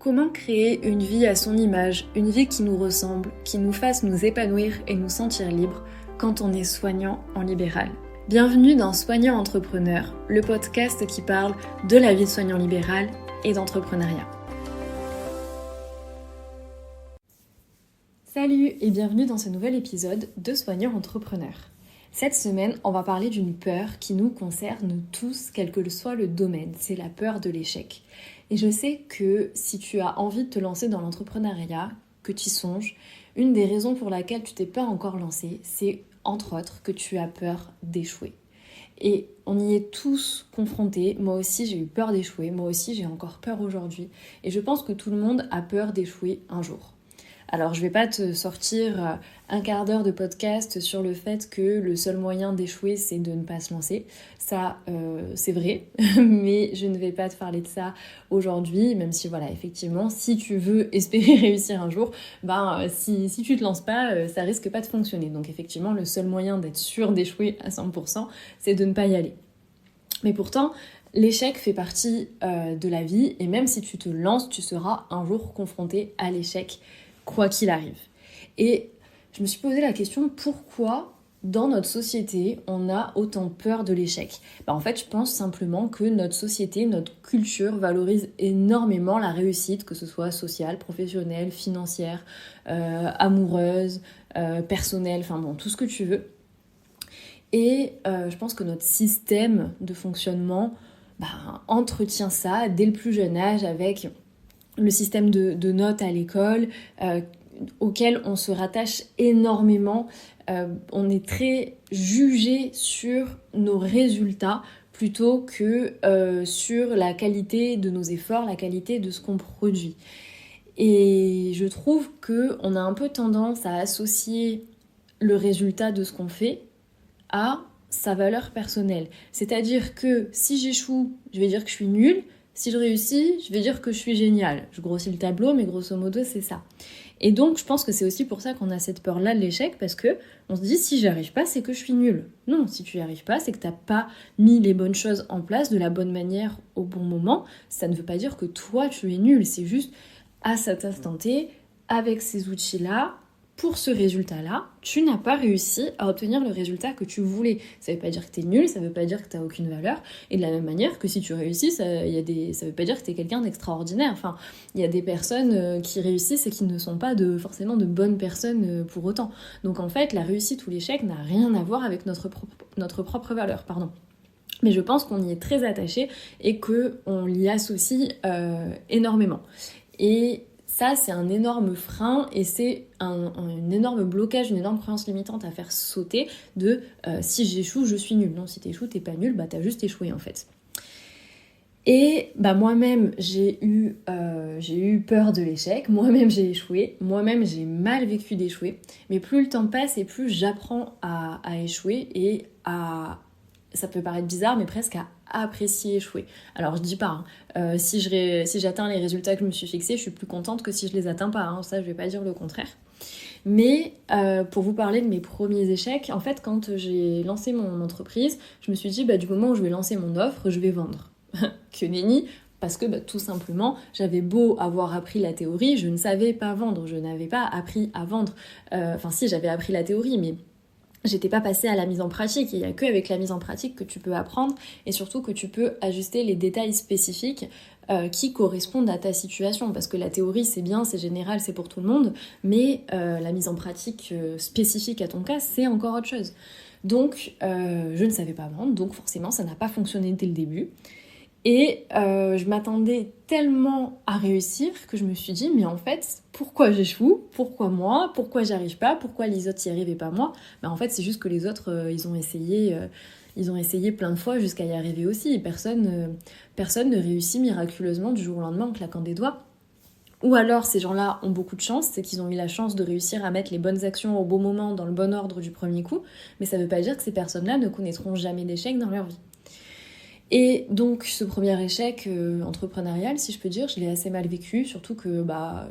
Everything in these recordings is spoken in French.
Comment créer une vie à son image, une vie qui nous ressemble, qui nous fasse nous épanouir et nous sentir libres quand on est soignant en libéral? Bienvenue dans Soignant Entrepreneur, le podcast qui parle de la vie de soignant libéral et d'entrepreneuriat. Salut et bienvenue dans ce nouvel épisode de Soignant Entrepreneur. Cette semaine, on va parler d'une peur qui nous concerne tous, quel que soit le domaine, c'est la peur de l'échec. Et je sais que si tu as envie de te lancer dans l'entrepreneuriat, que tu y songes, une des raisons pour laquelle tu t'es pas encore lancé, c'est entre autres que tu as peur d'échouer. Et on y est tous confrontés, moi aussi j'ai eu peur d'échouer, moi aussi j'ai encore peur aujourd'hui, et je pense que tout le monde a peur d'échouer un jour. Alors je vais pas te sortir un quart d'heure de podcast sur le fait que le seul moyen d'échouer c'est de ne pas se lancer. Ça c'est vrai, mais je ne vais pas te parler de ça aujourd'hui, même si voilà, effectivement, si tu veux espérer réussir un jour, si tu te lances pas, ça risque pas de fonctionner. Donc effectivement, le seul moyen d'être sûr d'échouer à 100%, c'est de ne pas y aller. Mais pourtant, l'échec fait partie de la vie, et même si tu te lances, tu seras un jour confronté à l'échec, quoi qu'il arrive. Et je me suis posé la question, pourquoi dans notre société on a autant peur de l'échec ? En fait, je pense simplement que notre société, notre culture valorise énormément la réussite, que ce soit sociale, professionnelle, financière, amoureuse, personnelle, enfin bon, tout ce que tu veux. Et je pense que notre système de fonctionnement entretient ça dès le plus jeune âge avec le système de notes à l'école auquel on se rattache énormément. On est très jugé sur nos résultats plutôt que sur la qualité de nos efforts, la qualité de ce qu'on produit. Et je trouve qu'on a un peu tendance à associer le résultat de ce qu'on fait à sa valeur personnelle. C'est-à-dire que si j'échoue, je vais dire que je suis nulle. Si je réussis, je vais dire que je suis géniale. Je grossis le tableau, mais grosso modo, c'est ça. Et donc, je pense que c'est aussi pour ça qu'on a cette peur-là de l'échec, parce que on se dit, si j'y arrive pas, c'est que je suis nulle. Non, si tu y arrives pas, c'est que t'as pas mis les bonnes choses en place de la bonne manière au bon moment. Ça ne veut pas dire que toi, tu es nulle. C'est juste, à cet instant T, avec ces outils-là, pour ce résultat-là, tu n'as pas réussi à obtenir le résultat que tu voulais. Ça veut pas dire que t'es nul, ça veut pas dire que t'as aucune valeur. Et de la même manière que si tu réussis, ça veut pas dire que t'es quelqu'un d'extraordinaire. Enfin, il y a des personnes qui réussissent et qui ne sont pas forcément de bonnes personnes pour autant. Donc en fait, la réussite ou l'échec n'a rien à voir avec notre propre valeur, pardon. Mais je pense qu'on y est très attaché et qu'on l'y associe énormément. Et ça, c'est un énorme frein et c'est un énorme blocage, une énorme croyance limitante à faire sauter de si j'échoue, je suis nulle. Non, si t'échoues, t'es pas nulle, t'as juste échoué en fait. Et moi-même, j'ai eu peur de l'échec, moi-même j'ai échoué, moi-même j'ai mal vécu d'échouer. Mais plus le temps passe et plus j'apprends à échouer et ça peut paraître bizarre, mais presque à apprécier échouer. Alors je dis pas, si j'atteins les résultats que je me suis fixés, je suis plus contente que si je les atteins pas, ça je vais pas dire le contraire. Mais pour vous parler de mes premiers échecs, en fait quand j'ai lancé mon entreprise, je me suis dit du moment où je vais lancer mon offre, je vais vendre. Que nenni, parce que tout simplement, j'avais beau avoir appris la théorie, je ne savais pas vendre, je n'avais pas appris à vendre. Si, j'avais appris la théorie, mais j'étais pas passée à la mise en pratique. Il n'y a qu'avec la mise en pratique que tu peux apprendre et surtout que tu peux ajuster les détails spécifiques qui correspondent à ta situation. Parce que la théorie, c'est bien, c'est général, c'est pour tout le monde, mais la mise en pratique spécifique à ton cas, c'est encore autre chose. Donc, je ne savais pas vendre, donc forcément, ça n'a pas fonctionné dès le début. Et je m'attendais tellement à réussir que je me suis dit, mais en fait, pourquoi j'échoue ? Pourquoi moi ? Pourquoi j'y arrive pas ? Pourquoi les autres y arrivent et pas moi ? En fait, c'est juste que les autres, ils ont essayé plein de fois jusqu'à y arriver aussi. Et personne ne réussit miraculeusement du jour au lendemain en claquant des doigts. Ou alors, ces gens-là ont beaucoup de chance, c'est qu'ils ont eu la chance de réussir à mettre les bonnes actions au bon moment, dans le bon ordre du premier coup. Mais ça veut pas dire que ces personnes-là ne connaîtront jamais d'échec dans leur vie. Et donc ce premier échec entrepreneurial, si je peux dire, je l'ai assez mal vécu, surtout que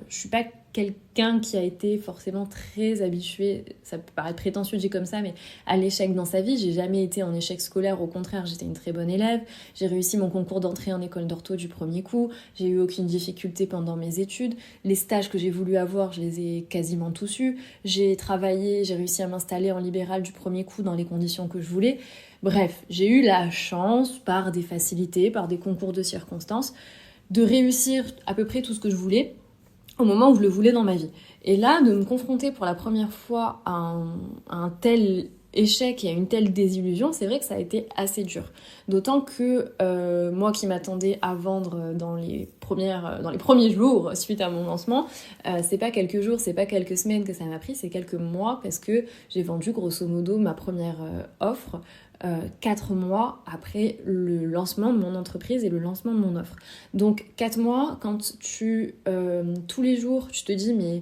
je suis pas quelqu'un qui a été forcément très habitué, ça peut paraître prétentieux dit comme ça, mais à l'échec dans sa vie. J'ai jamais été en échec scolaire, au contraire, j'étais une très bonne élève. J'ai réussi mon concours d'entrée en école d'ortho du premier coup. J'ai eu aucune difficulté pendant mes études. Les stages que j'ai voulu avoir, je les ai quasiment tous eus. J'ai travaillé, j'ai réussi à m'installer en libéral du premier coup dans les conditions que je voulais. Bref, j'ai eu la chance, par des facilités, par des concours de circonstances, de réussir à peu près tout ce que je voulais au moment où je le voulais dans ma vie. Et là, de me confronter pour la première fois à un tel échec et à une telle désillusion, c'est vrai que ça a été assez dur. D'autant que moi qui m'attendais à vendre dans les premiers jours suite à mon lancement, c'est pas quelques jours, c'est pas quelques semaines que ça m'a pris, c'est quelques mois, parce que j'ai vendu grosso modo ma première offre 4 mois après le lancement de mon entreprise et le lancement de mon offre. Donc 4 mois, quand tous les jours, tu te dis mais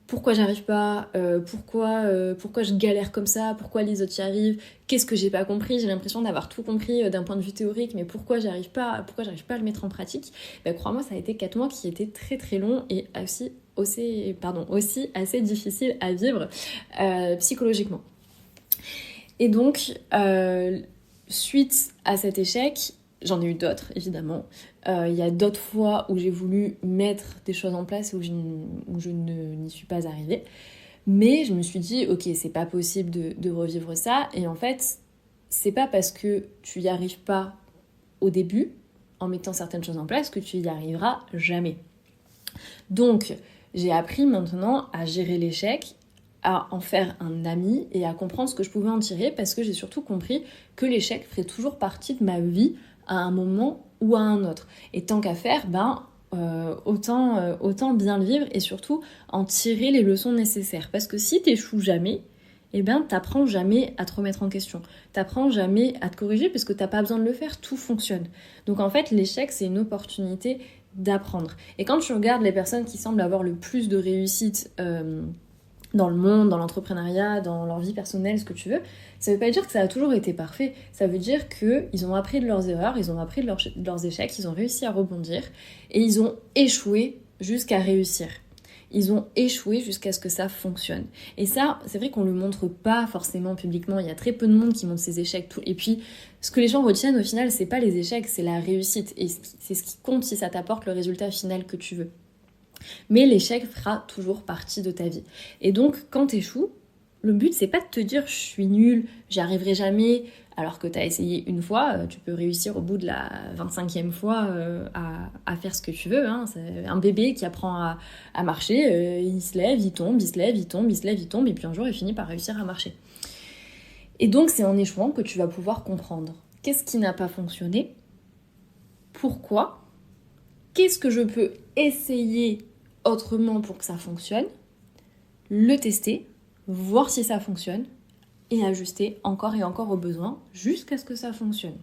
pourquoi j'arrive pas, pourquoi je galère comme ça, pourquoi les autres y arrivent, qu'est-ce que j'ai pas compris, j'ai l'impression d'avoir tout compris d'un point de vue théorique, mais pourquoi j'arrive pas à le mettre en pratique. Crois-moi, ça a été 4 mois qui étaient très très longs et aussi assez difficiles à vivre psychologiquement. Et donc, suite à cet échec, j'en ai eu d'autres, évidemment. Il y a d'autres fois où j'ai voulu mettre des choses en place où je n'y suis pas arrivée. Mais je me suis dit, ok, c'est pas possible de revivre ça. Et en fait, c'est pas parce que tu y arrives pas au début, en mettant certaines choses en place, que tu y arriveras jamais. Donc, j'ai appris maintenant à gérer l'échec, à en faire un ami et à comprendre ce que je pouvais en tirer, parce que j'ai surtout compris que l'échec ferait toujours partie de ma vie à un moment ou à un autre. Et tant qu'à faire, autant bien le vivre et surtout en tirer les leçons nécessaires. Parce que si t'échoues jamais, t'apprends jamais à te remettre en question. T'apprends jamais à te corriger parce que t'as pas besoin de le faire, tout fonctionne. Donc en fait, l'échec, c'est une opportunité d'apprendre. Et quand tu regardes les personnes qui semblent avoir le plus de réussite dans le monde, dans l'entrepreneuriat, dans leur vie personnelle, ce que tu veux, ça veut pas dire que ça a toujours été parfait. Ça veut dire qu'ils ont appris de leurs erreurs, ils ont appris de leurs échecs, ils ont réussi à rebondir et ils ont échoué jusqu'à réussir. Ils ont échoué jusqu'à ce que ça fonctionne. Et ça, c'est vrai qu'on le montre pas forcément publiquement. Il y a très peu de monde qui montre ses échecs. Et puis, ce que les gens retiennent au final, c'est pas les échecs, c'est la réussite. Et c'est ce qui compte si ça t'apporte le résultat final que tu veux. Mais l'échec fera toujours partie de ta vie. Et donc, quand t'échoues, le but, c'est pas de te dire « je suis nulle, j'y arriverai jamais », alors que t'as essayé une fois, tu peux réussir au bout de la 25e fois à faire ce que tu veux. Hein. C'est un bébé qui apprend à marcher, il se lève, il tombe, il se lève, il tombe, il se lève, il tombe, et puis un jour, il finit par réussir à marcher. Et donc, c'est en échouant que tu vas pouvoir comprendre qu'est-ce qui n'a pas fonctionné, pourquoi, qu'est-ce que je peux essayer autrement pour que ça fonctionne, le tester, voir si ça fonctionne et ajuster encore et encore aux besoins jusqu'à ce que ça fonctionne.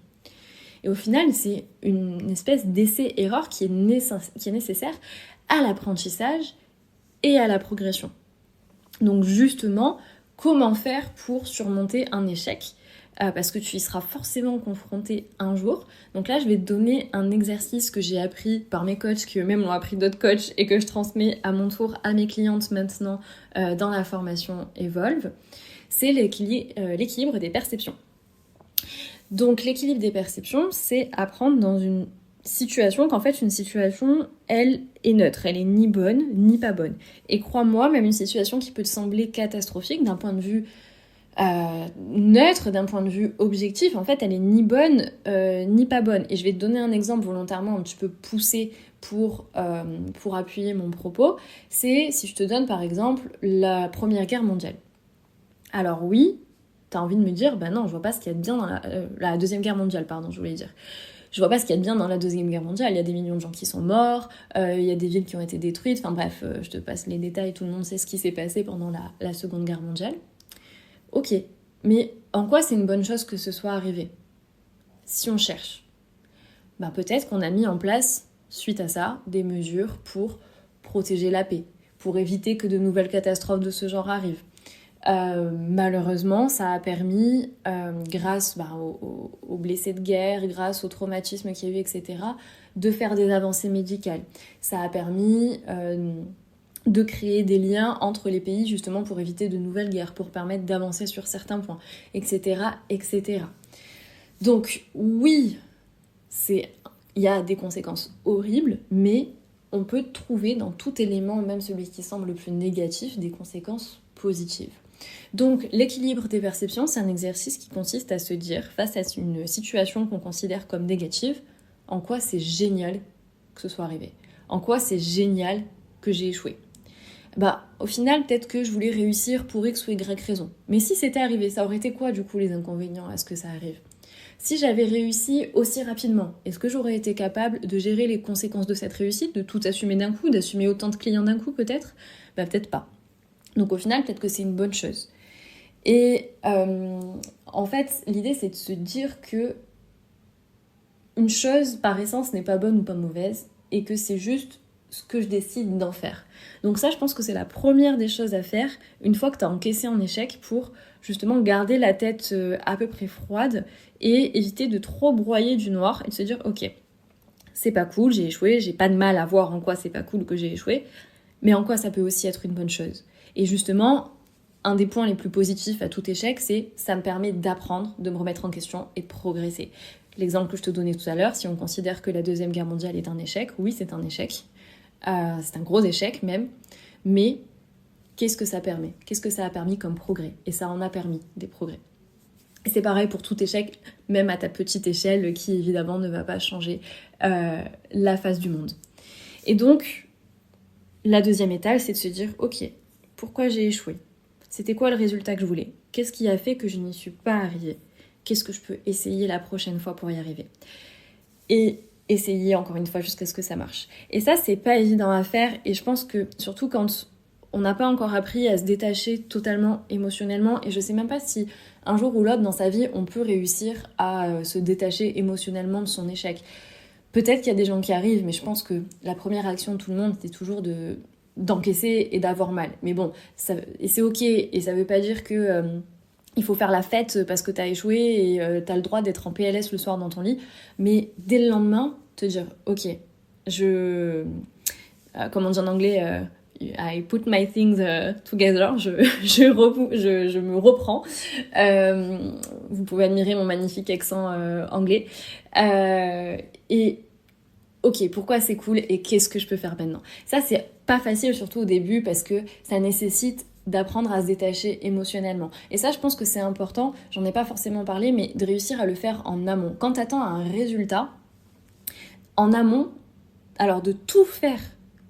Et au final, c'est une espèce d'essai-erreur qui est nécessaire à l'apprentissage et à la progression. Donc justement, comment faire pour surmonter un échec ? Parce que tu y seras forcément confronté un jour. Donc là, je vais te donner un exercice que j'ai appris par mes coachs, qui eux-mêmes l'ont appris d'autres coachs, et que je transmets à mon tour à mes clientes maintenant dans la formation Evolve. C'est l'équilibre des perceptions. Donc l'équilibre des perceptions, c'est apprendre dans une situation qu'en fait une situation, elle est neutre, elle est ni bonne ni pas bonne. Et crois-moi, même une situation qui peut te sembler catastrophique d'un point de vue neutre, d'un point de vue objectif, en fait elle est ni bonne ni pas bonne. Et je vais te donner un exemple volontairement un petit peu poussé pour appuyer mon propos. C'est si je te donne par exemple la Première Guerre mondiale. Alors oui, t'as envie de me dire, non, je vois pas ce qu'il y a de bien dans la Deuxième Guerre mondiale, pardon, je voulais dire. Je vois pas ce qu'il y a de bien dans la Deuxième Guerre mondiale, il y a des millions de gens qui sont morts, il y a des villes qui ont été détruites, enfin bref, je te passe les détails, tout le monde sait ce qui s'est passé pendant la Seconde Guerre mondiale. Ok, mais en quoi c'est une bonne chose que ce soit arrivé ? Si on cherche, peut-être qu'on a mis en place, suite à ça, des mesures pour protéger la paix, pour éviter que de nouvelles catastrophes de ce genre arrivent. Malheureusement, ça a permis, grâce aux blessés de guerre, grâce au traumatisme qu'il y a eu, etc., de faire des avancées médicales. Ça a permis de créer des liens entre les pays justement pour éviter de nouvelles guerres, pour permettre d'avancer sur certains points, etc. etc. Donc oui, il y a des conséquences horribles, mais on peut trouver dans tout élément, même celui qui semble le plus négatif, des conséquences positives. Donc l'équilibre des perceptions, c'est un exercice qui consiste à se dire, face à une situation qu'on considère comme négative, en quoi c'est génial que ce soit arrivé. En quoi c'est génial que j'ai échoué. Au final, peut-être que je voulais réussir pour X ou Y raison. Mais si c'était arrivé, ça aurait été quoi du coup les inconvénients à ce que ça arrive ? Si j'avais réussi aussi rapidement, est-ce que j'aurais été capable de gérer les conséquences de cette réussite, de tout assumer d'un coup, d'assumer autant de clients d'un coup peut-être ? Peut-être pas. Donc au final, peut-être que c'est une bonne chose. Et en fait, l'idée c'est de se dire que une chose par essence n'est pas bonne ou pas mauvaise et que c'est juste ce que je décide d'en faire. Donc ça, je pense que c'est la première des choses à faire une fois que tu as encaissé un échec pour justement garder la tête à peu près froide et éviter de trop broyer du noir et de se dire ok, c'est pas cool, j'ai échoué, j'ai pas de mal à voir en quoi c'est pas cool que j'ai échoué, mais en quoi ça peut aussi être une bonne chose. Et justement, un des points les plus positifs à tout échec, c'est ça me permet d'apprendre, de me remettre en question et de progresser. L'exemple que je te donnais tout à l'heure, si on considère que la Deuxième Guerre mondiale est un échec, oui, c'est un échec. C'est un gros échec même, mais qu'est-ce que ça permet ? Qu'est-ce que ça a permis comme progrès ? Et ça en a permis des progrès. Et c'est pareil pour tout échec, même à ta petite échelle, qui évidemment ne va pas changer la face du monde. Et donc, la deuxième étape, c'est de se dire, ok, pourquoi j'ai échoué ? C'était quoi le résultat que je voulais ? Qu'est-ce qui a fait que je n'y suis pas arrivée ? Qu'est-ce que je peux essayer la prochaine fois pour y arriver ? Et essayer encore une fois jusqu'à ce que ça marche. Et ça, c'est pas évident à faire, et je pense que surtout quand on n'a pas encore appris à se détacher totalement émotionnellement, et je sais même pas si un jour ou l'autre dans sa vie on peut réussir à se détacher émotionnellement de son échec. Peut-être qu'il y a des gens qui arrivent, mais je pense que la première réaction de tout le monde c'est toujours d'encaisser et d'avoir mal. Mais bon, et c'est ok, et ça veut pas dire que il faut faire la fête parce que t'as échoué et t'as le droit d'être en PLS le soir dans ton lit, mais dès le lendemain, te dire ok, comme on dit en anglais, I put my things together, je me reprends. Vous pouvez admirer mon magnifique accent anglais. Et ok, pourquoi c'est cool et qu'est-ce que je peux faire maintenant ? Ça, c'est pas facile, surtout au début, parce que ça nécessite d'apprendre à se détacher émotionnellement. Et ça, je pense que c'est important, j'en ai pas forcément parlé, mais de réussir à le faire en amont. Quand t'attends un résultat, en amont, alors de tout faire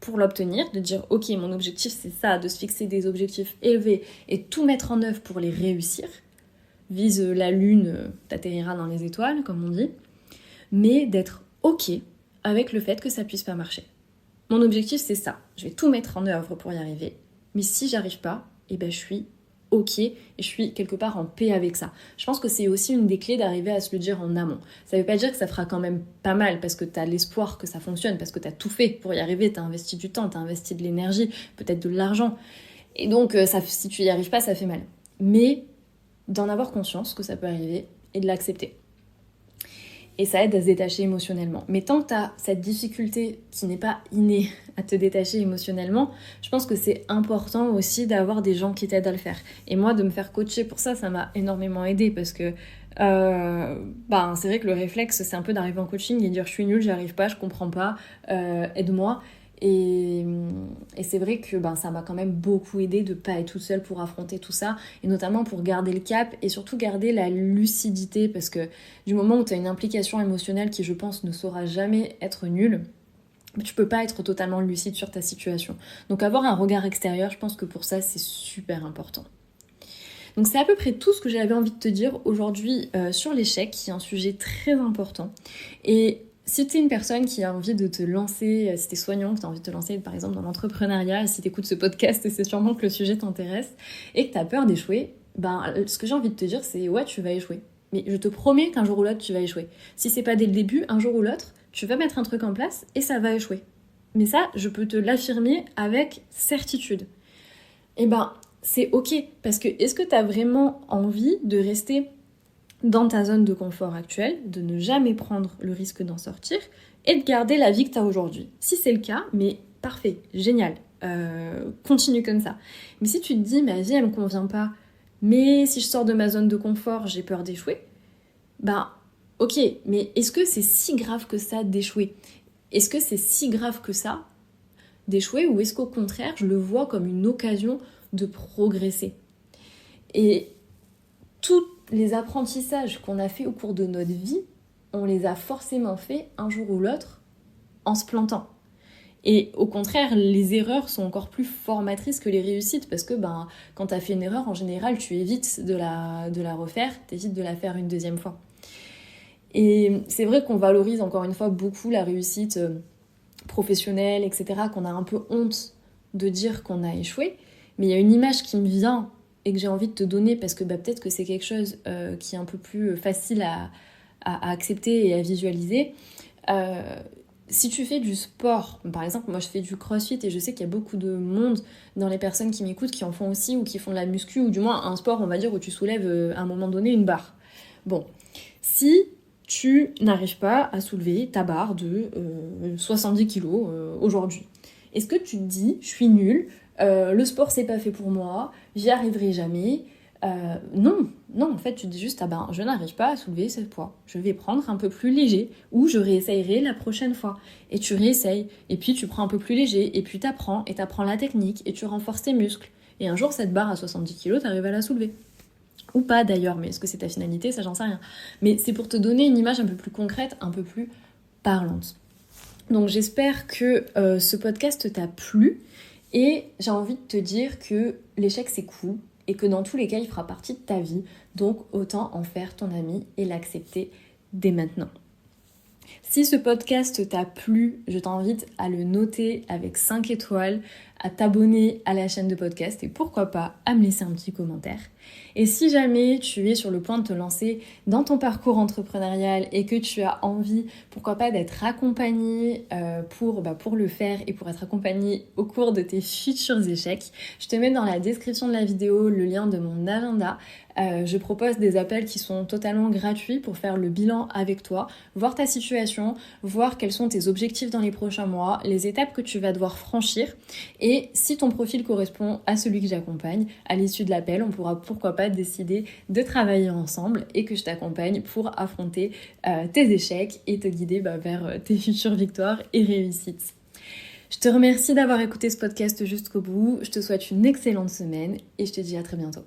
pour l'obtenir, de dire ok, mon objectif c'est ça, de se fixer des objectifs élevés et tout mettre en œuvre pour les réussir. Vise la lune, t'atterriras dans les étoiles, comme on dit, mais d'être ok avec le fait que ça puisse pas marcher. Mon objectif c'est ça, je vais tout mettre en œuvre pour y arriver, mais si j'arrive pas, je suis ok et je suis quelque part en paix avec ça. Je pense que c'est aussi une des clés d'arriver à se le dire en amont. Ça veut pas dire que ça fera quand même pas mal parce que t'as l'espoir que ça fonctionne, parce que t'as tout fait pour y arriver, t'as investi du temps, t'as investi de l'énergie, peut-être de l'argent. Et donc si tu y arrives pas, ça fait mal. Mais d'en avoir conscience que ça peut arriver et de l'accepter. Et ça aide à se détacher émotionnellement. Mais tant que tu as cette difficulté qui n'est pas innée à te détacher émotionnellement, je pense que c'est important aussi d'avoir des gens qui t'aident à le faire. Et moi, de me faire coacher pour ça, ça m'a énormément aidée parce que c'est vrai que le réflexe, c'est un peu d'arriver en coaching et dire je suis nulle, j'y arrive pas, je comprends pas, aide-moi. Et c'est vrai que ça m'a quand même beaucoup aidé de pas être toute seule pour affronter tout ça, et notamment pour garder le cap et surtout garder la lucidité, parce que du moment où tu as une implication émotionnelle qui je pense ne saura jamais être nulle, tu peux pas être totalement lucide sur ta situation. Donc avoir un regard extérieur, je pense que pour ça c'est super important. Donc c'est à peu près tout ce que j'avais envie de te dire aujourd'hui sur l'échec, qui est un sujet très important. Et si tu es une personne qui a envie de te lancer, si tu es soignant, que tu as envie de te lancer par exemple dans l'entrepreneuriat, si tu écoutes ce podcast, c'est sûrement que le sujet t'intéresse et que tu as peur d'échouer, ce que j'ai envie de te dire c'est ouais, tu vas échouer. Mais je te promets qu'un jour ou l'autre tu vas échouer. Si c'est pas dès le début, un jour ou l'autre, tu vas mettre un truc en place et ça va échouer. Mais ça, je peux te l'affirmer avec certitude. Et c'est ok, parce que est-ce que tu as vraiment envie de rester dans ta zone de confort actuelle, de ne jamais prendre le risque d'en sortir et de garder la vie que tu as aujourd'hui? Si c'est le cas, mais parfait, génial, continue comme ça. Mais si tu te dis, ma vie, elle me convient pas, mais si je sors de ma zone de confort, j'ai peur d'échouer, ok, mais est-ce que c'est si grave que ça d'échouer ? Est-ce que c'est si grave que ça d'échouer, ou est-ce qu'au contraire, je le vois comme une occasion de progresser ? Et tous les apprentissages qu'on a fait au cours de notre vie, on les a forcément fait un jour ou l'autre en se plantant. Et au contraire, les erreurs sont encore plus formatrices que les réussites, parce que quand tu as fait une erreur, en général, tu évites de la refaire, tu évites de la faire une deuxième fois. Et c'est vrai qu'on valorise encore une fois beaucoup la réussite professionnelle, etc., qu'on a un peu honte de dire qu'on a échoué, mais il y a une image qui me vient et que j'ai envie de te donner, parce que peut-être que c'est quelque chose qui est un peu plus facile à accepter et à visualiser. Si tu fais du sport, par exemple, moi je fais du crossfit et je sais qu'il y a beaucoup de monde dans les personnes qui m'écoutent qui en font aussi, ou qui font de la muscu, ou du moins un sport, on va dire, où tu soulèves à un moment donné une barre. Bon, si tu n'arrives pas à soulever ta barre de 70 kg aujourd'hui, est-ce que tu te dis, je suis nulle, le sport c'est pas fait pour moi, j'y arriverai jamais? Non, en fait tu te dis juste, je n'arrive pas à soulever ce poids, je vais prendre un peu plus léger, ou je réessayerai la prochaine fois. Et tu réessayes, et puis tu prends un peu plus léger, et puis t'apprends la technique, et tu renforces tes muscles. Et un jour cette barre à 70 kg, t'arrives à la soulever. Ou pas d'ailleurs, mais est-ce que c'est ta finalité, ça j'en sais rien. Mais c'est pour te donner une image un peu plus concrète, un peu plus parlante. Donc j'espère que ce podcast t'a plu, et j'ai envie de te dire que l'échec c'est cool, et que dans tous les cas il fera partie de ta vie, donc autant en faire ton ami et l'accepter dès maintenant. Si ce podcast t'a plu, je t'invite à le noter avec 5 étoiles, à t'abonner à la chaîne de podcast et pourquoi pas à me laisser un petit commentaire. Et si jamais tu es sur le point de te lancer dans ton parcours entrepreneurial et que tu as envie, pourquoi pas, d'être accompagné pour le faire et pour être accompagné au cours de tes futurs échecs, je te mets dans la description de la vidéo le lien de mon agenda. Je propose des appels qui sont totalement gratuits pour faire le bilan avec toi, voir ta situation, voir quels sont tes objectifs dans les prochains mois, les étapes que tu vas devoir franchir. Et si ton profil correspond à celui que j'accompagne, à l'issue de l'appel, on pourra pourquoi pas décider de travailler ensemble et que je t'accompagne pour affronter tes échecs et te guider vers tes futures victoires et réussites. Je te remercie d'avoir écouté ce podcast jusqu'au bout, je te souhaite une excellente semaine et je te dis à très bientôt.